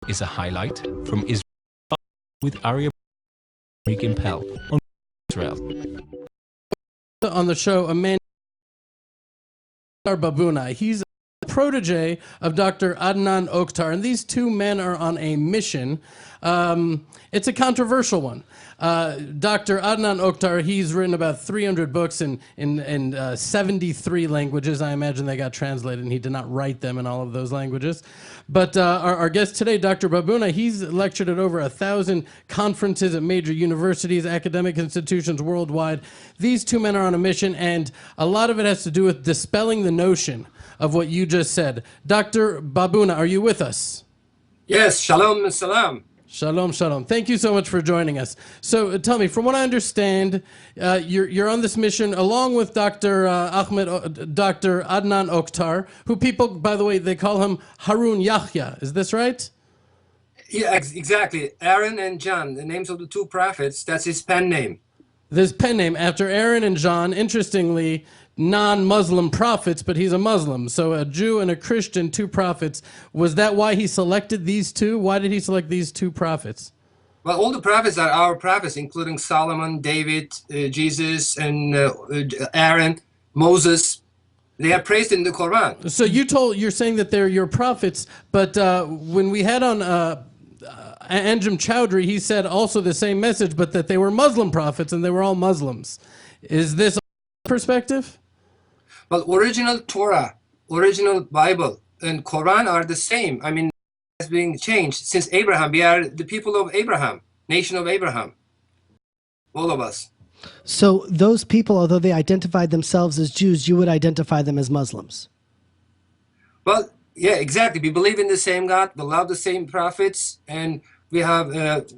is a highlight from Israel with Arya Impel on Israel. On the show, a man, Babuna. He's a protege of Dr. Adnan Oktar, and these two men are on a mission. It's a controversial one. Dr. Adnan Oktar, he's written about 300 books in 73 languages. I imagine they got translated, and he did not write them in all of those languages. But our guest today, Dr. Babuna, he's lectured at over 1,000 conferences at major universities, academic institutions worldwide. These two men are on a mission, and a lot of it has to do with dispelling the notion of what you just said. Dr. Babuna, are you with us? Yes, shalom and salam. Shalom, shalom. Thank you so much for joining us. So tell me, from what I understand, you're on this mission along with Dr. Dr. Adnan Oktar, who people, by the way, they call him Harun Yahya. Is this right? Yeah, exactly. Aaron and John, the names of the two prophets, that's his pen name. This pen name, after Aaron and John, interestingly, non-Muslim prophets, but he's a Muslim. So a Jew and a Christian, two prophets. Was that why he selected these two? Why did he select these two prophets? Well, all the prophets are our prophets, including Solomon, David, Jesus, and Aaron, Moses. They are praised in the Quran. So you're saying that they're your prophets, but when we had on Anjem Chowdhury, he said also the same message, but that they were Muslim prophets and they were all Muslims. Is this perspective? Well, original Torah, original Bible, and Quran are the same. I mean, it's being changed since Abraham. We are the people of Abraham, nation of Abraham, all of us. So those people, although they identified themselves as Jews, you would identify them as Muslims? Well, yeah, exactly. We believe in the same God, we love the same prophets, and we have,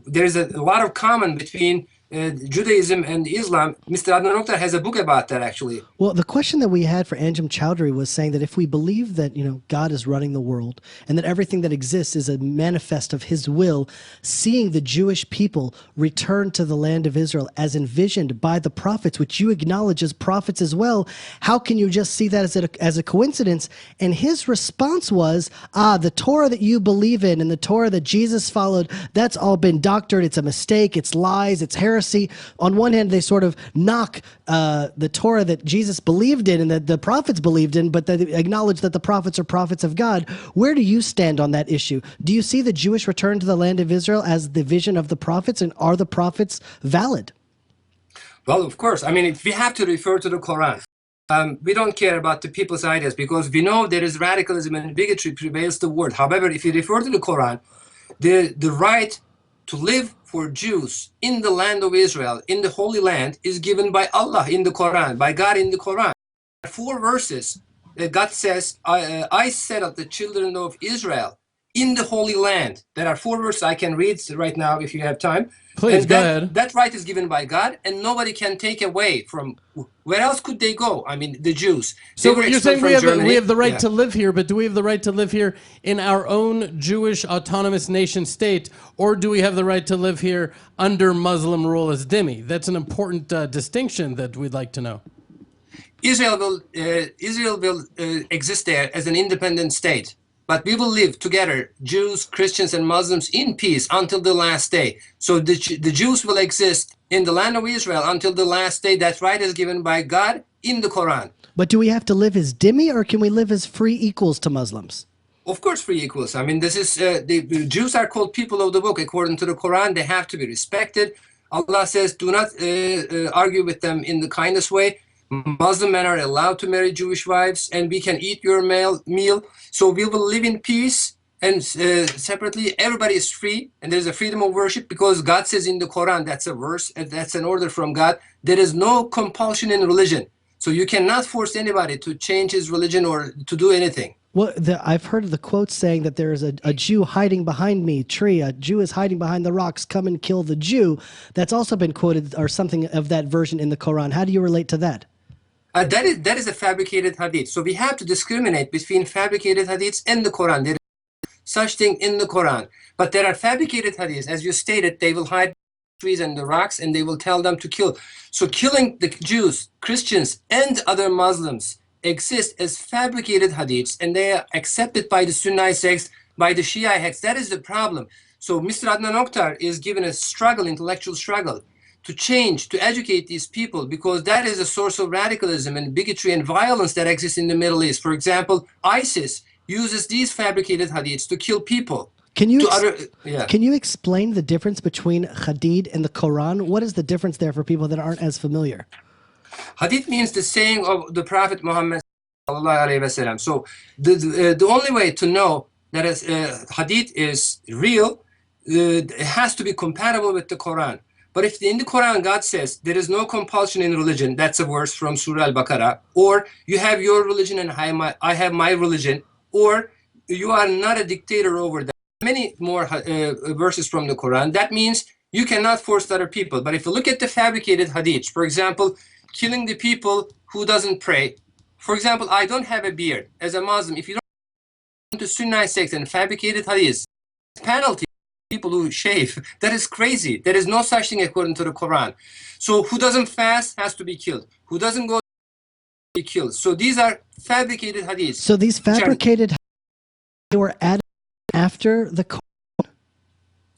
there's a lot of common between Judaism and Islam. Mr. Adnan Oktar has a book about that, actually. Well, the question that we had for Anjem Chowdhury was saying that if we believe that, God is running the world and that everything that exists is a manifest of his will, seeing the Jewish people return to the land of Israel as envisioned by the prophets, which you acknowledge as prophets as well, how can you just see that as a coincidence? And his response was, the Torah that you believe in and the Torah that Jesus followed, that's all been doctored. It's a mistake. It's lies. It's heresy. On one hand, they sort of knock the Torah that Jesus believed in and that the prophets believed in, but they acknowledge that the prophets are prophets of God. Where do you stand on that issue? Do you see the Jewish return to the land of Israel as the vision of the prophets, and are the prophets valid? Well, of course. I mean, if we have to refer to the Quran. We don't care about the people's ideas because we know there is radicalism and bigotry prevails the world. However, if you refer to the Quran, the right to live for Jews in the land of Israel, in the Holy Land, is given by Allah in the Quran, by God in the Quran. 4 verses that God says, I set up the children of Israel in the Holy Land. There are 4 verses I can read right now if you have time. Please, go ahead. That right is given by God, and nobody can take away from. Where else could they go? I mean, the Jews. So you're saying we have the right to live here, but do we have the right to live here in our own Jewish autonomous nation state, or do we have the right to live here under Muslim rule as dhimmi? That's an important distinction that we'd like to know. Israel will exist there as an independent state. But we will live together, Jews, Christians, and Muslims, in peace until the last day. So the Jews will exist in the land of Israel until the last day. That right is given by God in the Quran. But do we have to live as dhimmi, or can we live as free equals to Muslims? Of course, free equals. I mean, this is the Jews are called people of the book. According to the Quran, they have to be respected. Allah says, do not argue with them in the kindest way. Muslim men are allowed to marry Jewish wives, and we can eat your meal. So we will live in peace, and separately, everybody is free, and there's a freedom of worship because God says in the Quran, that's a verse, that's an order from God, there is no compulsion in religion. So you cannot force anybody to change his religion or to do anything. Well, I've heard of the quote saying that there is a Jew hiding behind me, tree, a Jew is hiding behind the rocks, come and kill the Jew. That's also been quoted, or something of that version in the Quran. How do you relate to that? That is a fabricated hadith. So we have to discriminate between fabricated hadiths and the Quran. There is such thing in the Quran. But there are fabricated hadiths. As you stated, they will hide trees and the rocks, and they will tell them to kill. So killing the Jews, Christians, and other Muslims exist as fabricated hadiths, and they are accepted by the Sunni sects by the Shia hacks. That is the problem. So Mr. Adnan Oktar is given a struggle, intellectual struggle, to change, to educate these people, because that is a source of radicalism and bigotry and violence that exists in the Middle East. For example, ISIS uses these fabricated hadiths to kill people. Can you explain the difference between hadith and the Quran? What is the difference there for people that aren't as familiar? Hadith means the saying of the Prophet Muhammad sallallahu alaihi wasallam. So the only way to know that hadith is real, it has to be compatible with the Quran. But if in the Quran God says there is no compulsion in religion, that's a verse from Surah Al-Baqarah, or you have your religion and I have my religion, or you are not a dictator over that. Many more verses from the Quran. That means you cannot force other people. But if you look at the fabricated hadiths, for example, killing the people who doesn't pray. For example, I don't have a beard. As a Muslim, if you don't to Sunni sect and fabricated hadiths, penalty people who shave. That is crazy. There is no such thing according to the Quran. So who doesn't fast has to be killed. Who doesn't go be killed. So these are fabricated hadiths. So these fabricated hadiths were added after the Quran?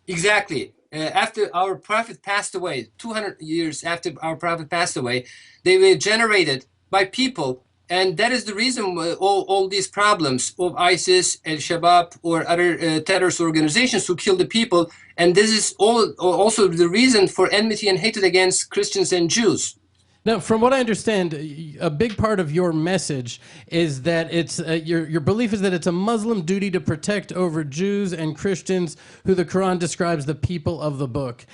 Exactly. After our Prophet passed away, 200 years after our Prophet passed away, they were generated by people. And that is the reason all these problems of ISIS, Al-Shabaab, or other terrorist organizations who kill the people. And this is also the reason for enmity and hatred against Christians and Jews. Now, from what I understand, a big part of your message is that it's your belief is that it's a Muslim duty to protect over Jews and Christians, who the Quran describes the people of the book.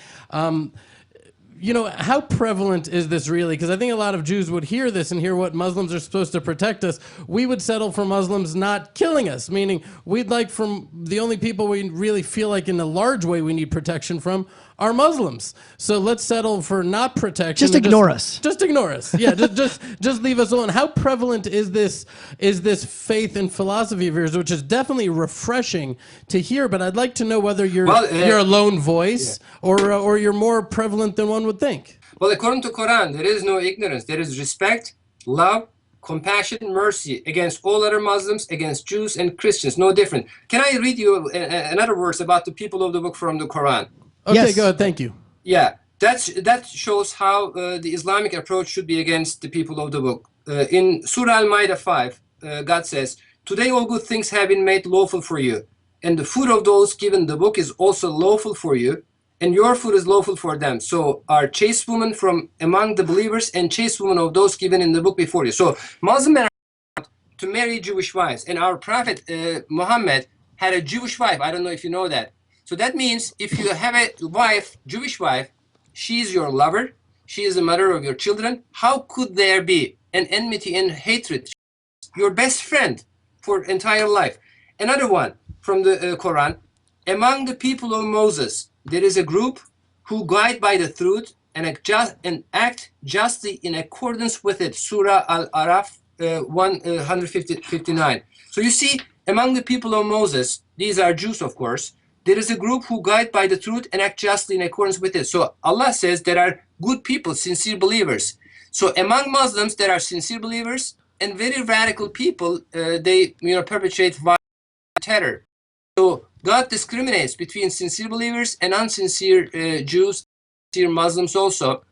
You know, how prevalent is this really? Because I think a lot of Jews would hear this and hear what Muslims are supposed to protect us. We would settle for Muslims not killing us, meaning we'd like from the only people we really feel like in a large way we need protection from are Muslims. So let's settle for not protection. Just ignore us. Just ignore us. Yeah, just leave us alone. How prevalent is this faith and philosophy of yours, which is definitely refreshing to hear, but I'd like to know whether you're a lone voice or you're more prevalent than one would think. Well, according to Quran, there is no ignorance. There is respect, love, compassion, mercy against all other Muslims, against Jews and Christians, no different. Can I read you another verse about the people of the book from the Quran? Okay, yes. Go ahead. Thank you. Yeah, that shows how the Islamic approach should be against the people of the book. In Surah Al-Ma'idah 5, God says, "Today all good things have been made lawful for you, and the food of those given the book is also lawful for you, and your food is lawful for them. So are chaste women from among the believers and chaste women of those given in the book before you." So Muslims are allowed to marry Jewish wives, and our Prophet Muhammad had a Jewish wife. I don't know if you know that. So that means if you have a wife, Jewish wife, she is your lover, she is the mother of your children. How could there be an enmity and hatred? Your best friend for entire life. Another one from the Quran. Among the people of Moses, there is a group who guide by the truth and act justly in accordance with it. Surah Al-Araf 159. So you see, among the people of Moses, these are Jews, of course, there is a group who guide by the truth and act justly in accordance with it. So Allah says there are good people, sincere believers. So among Muslims, there are sincere believers and very radical people. They perpetrate violence and terror. So God discriminates between sincere believers and unsincere Jews, sincere Muslims also.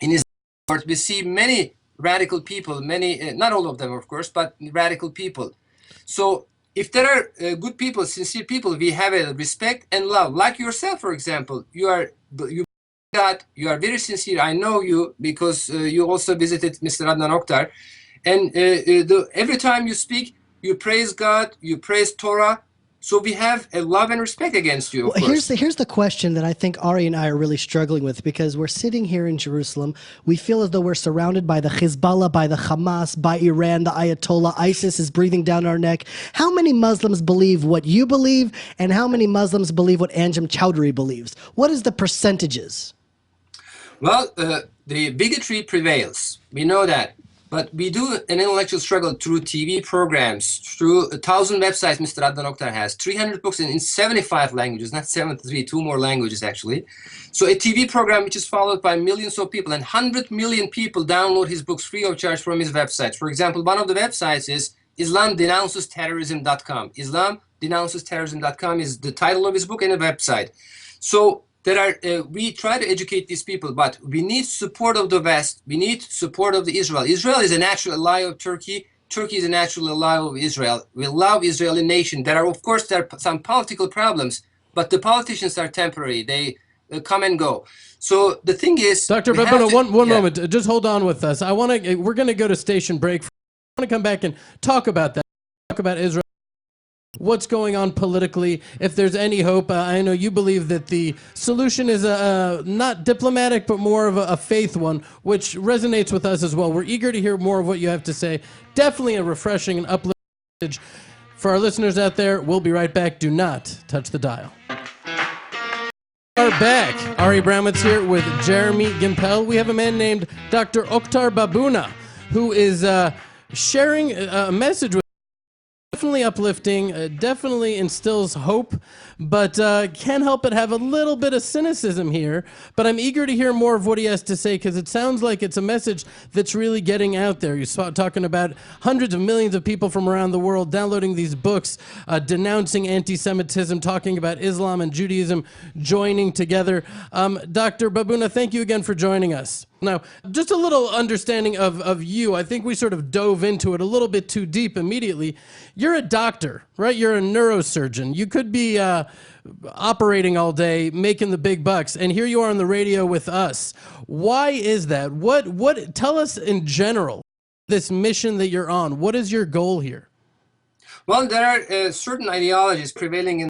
In His word, we see many radical people, many, not all of them, of course, but radical people. So if there are good people, sincere people, we have a respect and love. Like yourself, for example, you God, you are very sincere. I know you because you also visited Mr. Adnan Oktar. And every time you speak, you praise God, you praise Torah. So we have a love and respect against you. Well, here's the question that I think Ari and I are really struggling with, because we're sitting here in Jerusalem. We feel as though we're surrounded by the Hezbollah, by the Hamas, by Iran, the Ayatollah. ISIS is breathing down our neck. How many Muslims believe what you believe, and how many Muslims believe what Anjem Chowdhury believes? What is the percentages? Well, the bigotry prevails. We know that. But we do an intellectual struggle through TV programs, through 1,000 websites Mr. Adnan Oktar has, 300 books in 75 languages, not 73, 2 more languages actually. So a TV program which is followed by millions of people, and 100 million people download his books free of charge from his websites. For example, one of the websites is IslamDenouncesterrorism.com, Islam denouncesterorism.com is the title of his book and a website. So we try to educate these people, but we need support of the West. We need support of the Israel. Israel is a natural ally of Turkey. Turkey is a natural ally of Israel. We love Israeli nation. Of course, there are some political problems, but the politicians are temporary. They come and go. So the thing is, Dr. Babuna, one moment. Just hold on with us. We're going to go to station break. I want to come back and talk about that. Talk about Israel. What's going on politically, if there's any hope. I know you believe that the solution is not diplomatic, but more of a faith one, which resonates with us as well. We're eager to hear more of what you have to say. Definitely a refreshing and uplifting message. For our listeners out there, we'll be right back. Do not touch the dial. We're back. Ari Bramwitz here with Jeremy Gimpel. We have a man named Dr. Oktar Babuna, who is sharing a message with definitely uplifting, definitely instills hope, but can't help but have a little bit of cynicism here. But I'm eager to hear more of what he has to say, because it sounds like it's a message that's really getting out there. You're talking about hundreds of millions of people from around the world downloading these books, denouncing anti-Semitism, talking about Islam and Judaism joining together. Dr. Babuna, thank you again for joining us. Now, just a little understanding of you. I think we sort of dove into it a little bit too deep immediately. You're a doctor, right? You're a neurosurgeon. You could be operating all day, making the big bucks, and here you are on the radio with us. Why is that? What? Tell us in general, this mission that you're on. What is your goal here? Well, there are certain ideologies prevailing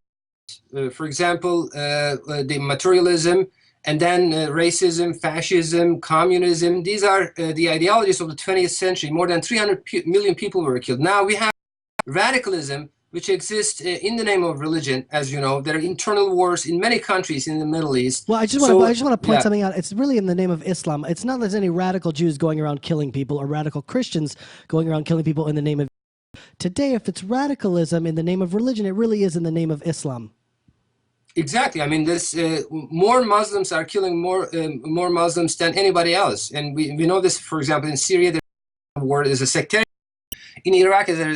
in, for example, the materialism, and then racism, fascism, communism. These are the ideologies of the 20th century. More than 300 million people were killed. Now we have radicalism, which exists in the name of religion. As you know, there are internal wars in many countries in the Middle East. Well, I just want to point something out. It's really in the name of Islam. It's not there's any radical Jews going around killing people or radical Christians going around killing people in the name of. Today, if it's radicalism in the name of religion, it really is in the name of Islam. Exactly. I mean, more Muslims are killing more Muslims than anybody else, and we know this. For example, in Syria, there is a sectarian. In Iraq, there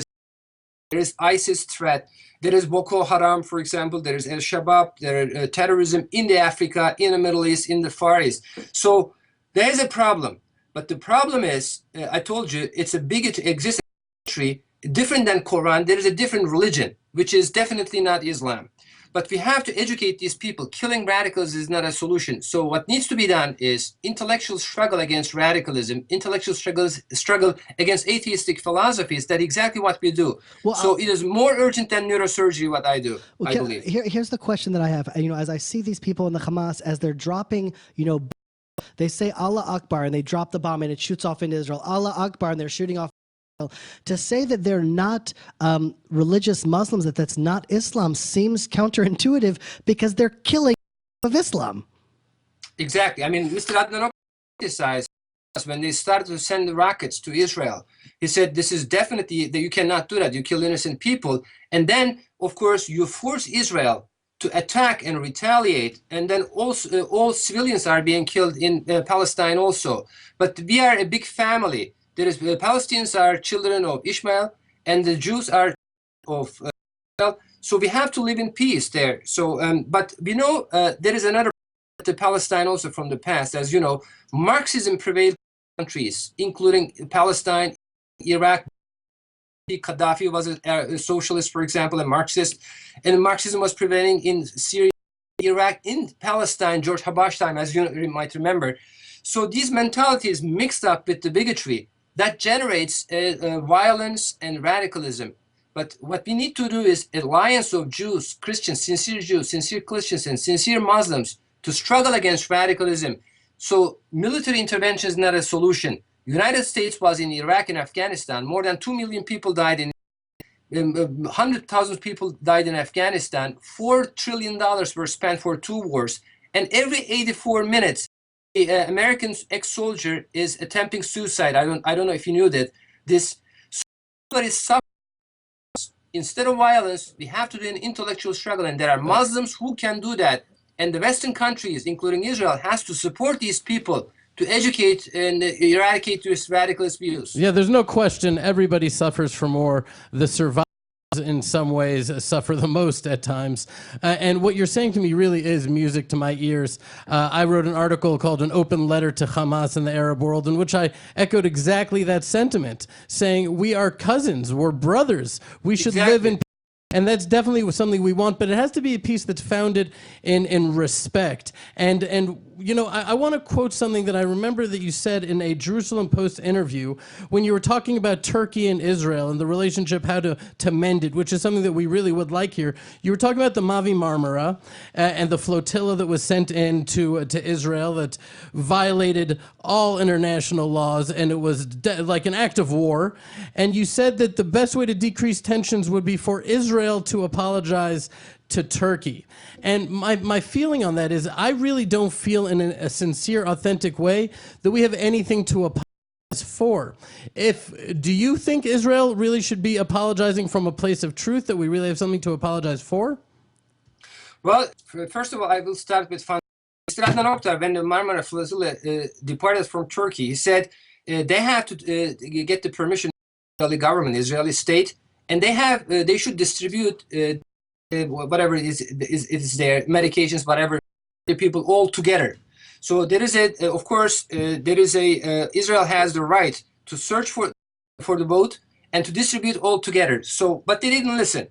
is ISIS threat. There is Boko Haram, for example. There is Al-Shabaab. There is terrorism in Africa, in the Middle East, in the Far East. So there is a problem. But the problem is, I told you, it's a bigot exists in the country, different than Quran. There is a different religion, which is definitely not Islam. But we have to educate these people. Killing radicals is not a solution. So what needs to be done is intellectual struggle against radicalism, intellectual struggle against atheistic philosophies. That's exactly what we do. Well, so it is more urgent than neurosurgery, what I do, I believe. Here's the question that I have. As I see these people in the Hamas, as they're dropping, they say Allah Akbar, and they drop the bomb, and it shoots off into Israel. Allah Akbar, and they're shooting off. To say that they're not religious Muslims, that's not Islam, seems counterintuitive because they're killing of Islam. Exactly. I mean, Mr. Adnan criticized us when they started to send the rockets to Israel. He said, this is definitely, that you cannot do that. You kill innocent people. And then, of course, you force Israel to attack and retaliate. And then also all civilians are being killed in Palestine also. But we are a big family. The Palestinians are children of Ishmael, and the Jews are of Israel. So we have to live in peace there. So, but we know there is another to Palestine also from the past. As you know, Marxism prevailed in countries, including Palestine, Iraq. Gaddafi was a socialist, for example, a Marxist, and Marxism was prevailing in Syria, Iraq, in Palestine, George Habash time, as you might remember. So these mentalities mixed up with the bigotry that generates violence and radicalism. But what we need to do is alliance of Jews, Christians, sincere Christians, and sincere Muslims to struggle against radicalism. So military intervention is not a solution. United States was in Iraq and Afghanistan. More than 2 million people died 100,000 people died in Afghanistan. $4 trillion were spent for 2 wars. And every 84 minutes, the American ex-soldier is attempting suicide. I don't know if you knew that. This is suffering. Instead of violence, we have to do an intellectual struggle, and there are Muslims who can do that. And the Western countries, including Israel, has to support these people to educate and eradicate these radicalist views. Yeah, there's no question. Everybody suffers from more the survival in some ways suffer the most at times. And what you're saying to me really is music to my ears. I wrote an article called An Open Letter to Hamas in the Arab World, in which I echoed exactly that sentiment, saying we are cousins, we're brothers, we should live in peace. And that's definitely something we want, but it has to be a peace that's founded in respect. And you know, I want to quote something that I remember that you said in a Jerusalem Post interview when you were talking about Turkey and Israel and the relationship, how to mend it, which is something that we really would like here. You were talking about the Mavi Marmara and the flotilla that was sent in to Israel that violated all international laws, and it was like an act of war. And you said that the best way to decrease tensions would be for Israel to apologize to Turkey. And my feeling on that is I really don't feel in a sincere, authentic way that we have anything to apologize for. Do you think Israel really should be apologizing from a place of truth, that we really have something to apologize for? Well, first of all, I will start with Mr. Adnan Oktar, when the Marmara Flotilla departed from Turkey, he said they have to get the permission of the Israeli government, Israeli state, and they should distribute whatever is their medications, whatever, the people all together. So there is of course, Israel has the right to search for the boat and to distribute all together. So, but they didn't listen.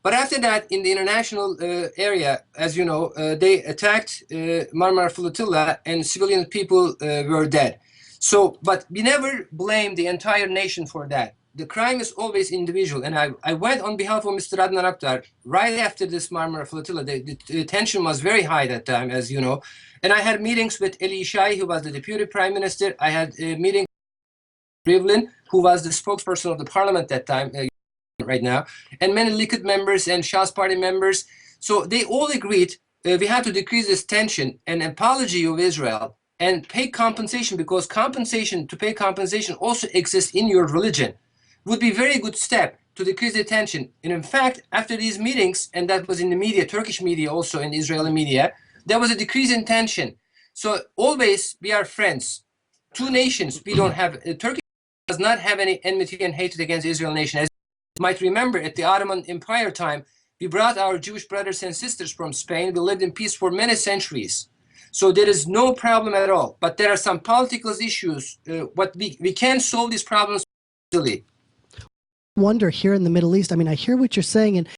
But after that, in the international area, as you know, they attacked Marmara Flotilla, and civilian people were dead. So, but we never blame the entire nation for that. The crime is always individual. And I went on behalf of Mr. Adnan Oktar right after this Marmara Flotilla. The tension was very high that time, as you know. And I had meetings with Eli Yishai, who was the Deputy Prime Minister. I had a meeting with Rivlin, who was the spokesperson of the parliament that time, right now, and many Likud members and Shas Party members. So they all agreed we have to decrease this tension, and apology of Israel, and pay compensation, because to pay compensation also exists in your religion, would be a very good step to decrease the tension. And in fact, after these meetings, and that was in the media, Turkish media also, in Israeli media, there was a decrease in tension. So always we are friends. Two nations, we don't have, Turkey does not have any enmity and hatred against the Israel nation. As you might remember, at the Ottoman Empire time, we brought our Jewish brothers and sisters from Spain. We lived in peace for many centuries. So there is no problem at all. But there are some political issues. What we can solve these problems easily. Wonder here in the Middle East, I mean, I hear what you're saying, and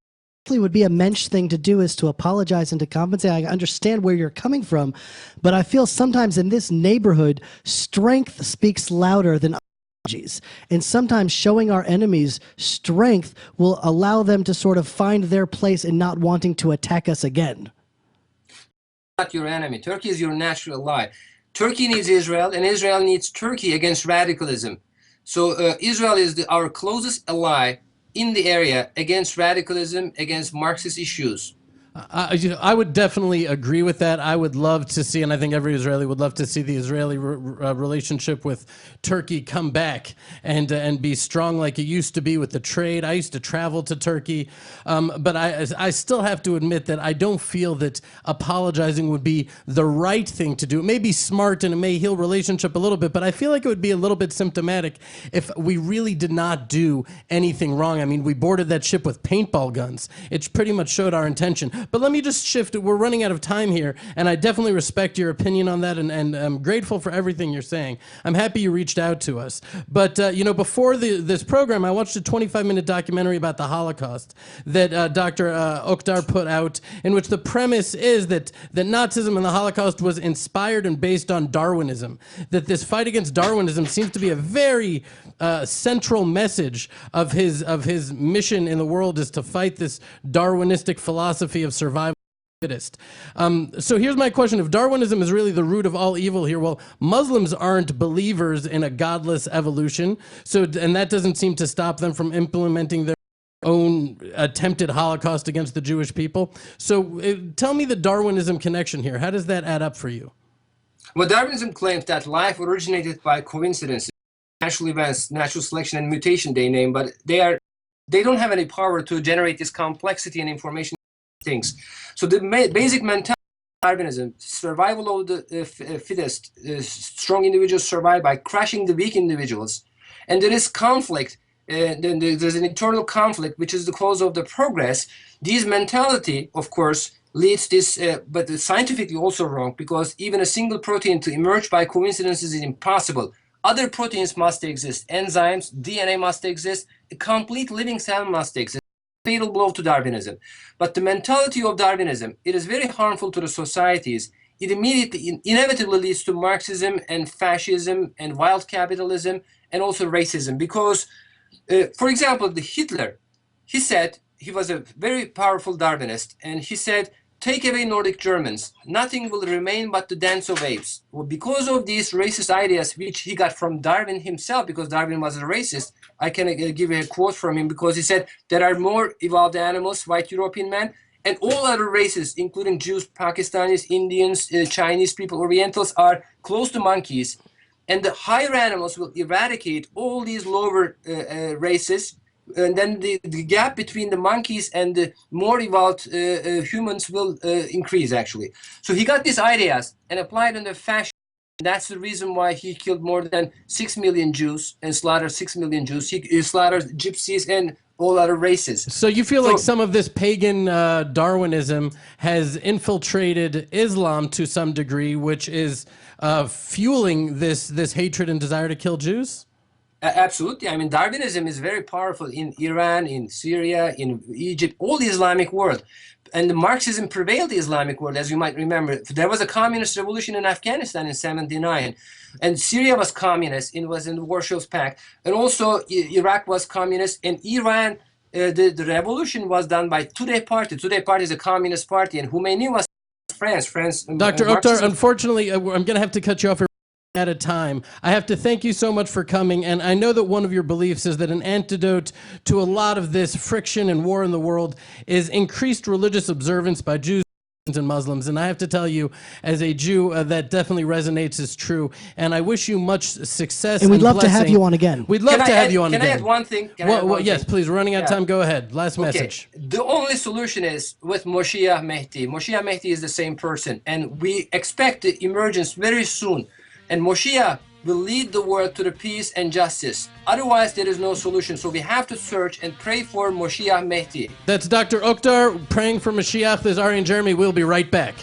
it would be a mensch thing to do is to apologize and to compensate. I understand where you're coming from, but I feel sometimes in this neighborhood, strength speaks louder than apologies. And sometimes showing our enemies strength will allow them to sort of find their place in not wanting to attack us again. Not your enemy. Turkey is your natural ally. Turkey needs Israel, and Israel needs Turkey against radicalism. So Israel is our closest ally in the area against radicalism, against Marxist issues. I would definitely agree with that. I would love to see, and I think every Israeli would love to see, the Israeli relationship with Turkey come back and be strong like it used to be with the trade. I used to travel to Turkey, but I still have to admit that I don't feel that apologizing would be the right thing to do. It may be smart and it may heal relationship a little bit, but I feel like it would be a little bit symptomatic if we really did not do anything wrong. I mean, we boarded that ship with paintball guns. It pretty much showed our intention. But let me just shift. We're running out of time here, and I definitely respect your opinion on that, and I'm grateful for everything you're saying. I'm happy you reached out to us. But, you know, before this program, I watched a 25-minute documentary about the Holocaust that Dr. Oktar put out, in which the premise is that Nazism and the Holocaust was inspired and based on Darwinism, that this fight against Darwinism seems to be a very central message of his mission in the world, is to fight this Darwinistic philosophy of survival. So here's my question. If Darwinism is really the root of all evil here, well, Muslims aren't believers in a godless evolution, and that doesn't seem to stop them from implementing their own attempted Holocaust against the Jewish people. So tell me the Darwinism connection here. How does that add up for you? Well, Darwinism claims that life originated by coincidences, natural events, natural selection and mutation they name, but they don't have any power to generate this complexity and information things. So the basic mentality of Darwinism, survival of the fittest, strong individuals survive by crushing the weak individuals. And there is conflict then there's an internal conflict, which is the cause of the progress. This mentality, of course, leads this, but it's scientifically also wrong, because even a single protein to emerge by coincidences is impossible. Other proteins must exist, enzymes, DNA must exist, a complete living cell must exist. Fatal blow to Darwinism. But the mentality of Darwinism, it is very harmful to the societies. It immediately, inevitably leads to Marxism and fascism and wild capitalism and also racism. Because, for example, the Hitler, he said, he was a very powerful Darwinist, and he said, take away Nordic Germans, nothing will remain but the dance of apes. Well, because of these racist ideas, which he got from Darwin himself, because Darwin was a racist, I can give a quote from him, because he said, there are more evolved animals, white European men, and all other races, including Jews, Pakistanis, Indians, Chinese people, Orientals, are close to monkeys. And the higher animals will eradicate all these lower races, and then the gap between the monkeys and the more evolved humans will increase, actually. So he got these ideas and applied in the fashion. That's the reason why he killed more than 6 million Jews and slaughtered 6 million Jews. He slaughtered gypsies and all other races. So you feel like some of this pagan Darwinism has infiltrated Islam to some degree, which is fueling this hatred and desire to kill Jews? Absolutely. I mean, Darwinism is very powerful in Iran, in Syria, in Egypt, all the Islamic world. And the Marxism prevailed the Islamic world, as you might remember. There was a communist revolution in Afghanistan in '79. And Syria was communist, it was in the Warsaw Pact. And also Iraq was communist. And Iran, the revolution was done by Tudeh Party. Tudeh Party is a communist party. And Khomeini was France. Dr. Oktar, unfortunately, I'm going to have to cut you off at a time. I have to thank you so much for coming, and I know that one of your beliefs is that an antidote to a lot of this friction and war in the world is increased religious observance by Jews and Muslims, and I have to tell you, as a Jew, that definitely resonates as true, and I wish you much success and we'd love blessing. to have you on again. We'd love to have you on again. again. Can I add one thing? Yes, please. We're running out of time. Go ahead. Last message. The only solution is with Moshiach Mehdi. Moshiach Mehdi is the same person, and we expect the emergence very soon. And Moshiach will lead the world to the peace and justice. Otherwise, there is no solution. So we have to search and pray for Moshiach Mehdi. That's Dr. Oktar praying for Mashiach. This is Ari and Jeremy. We'll be right back.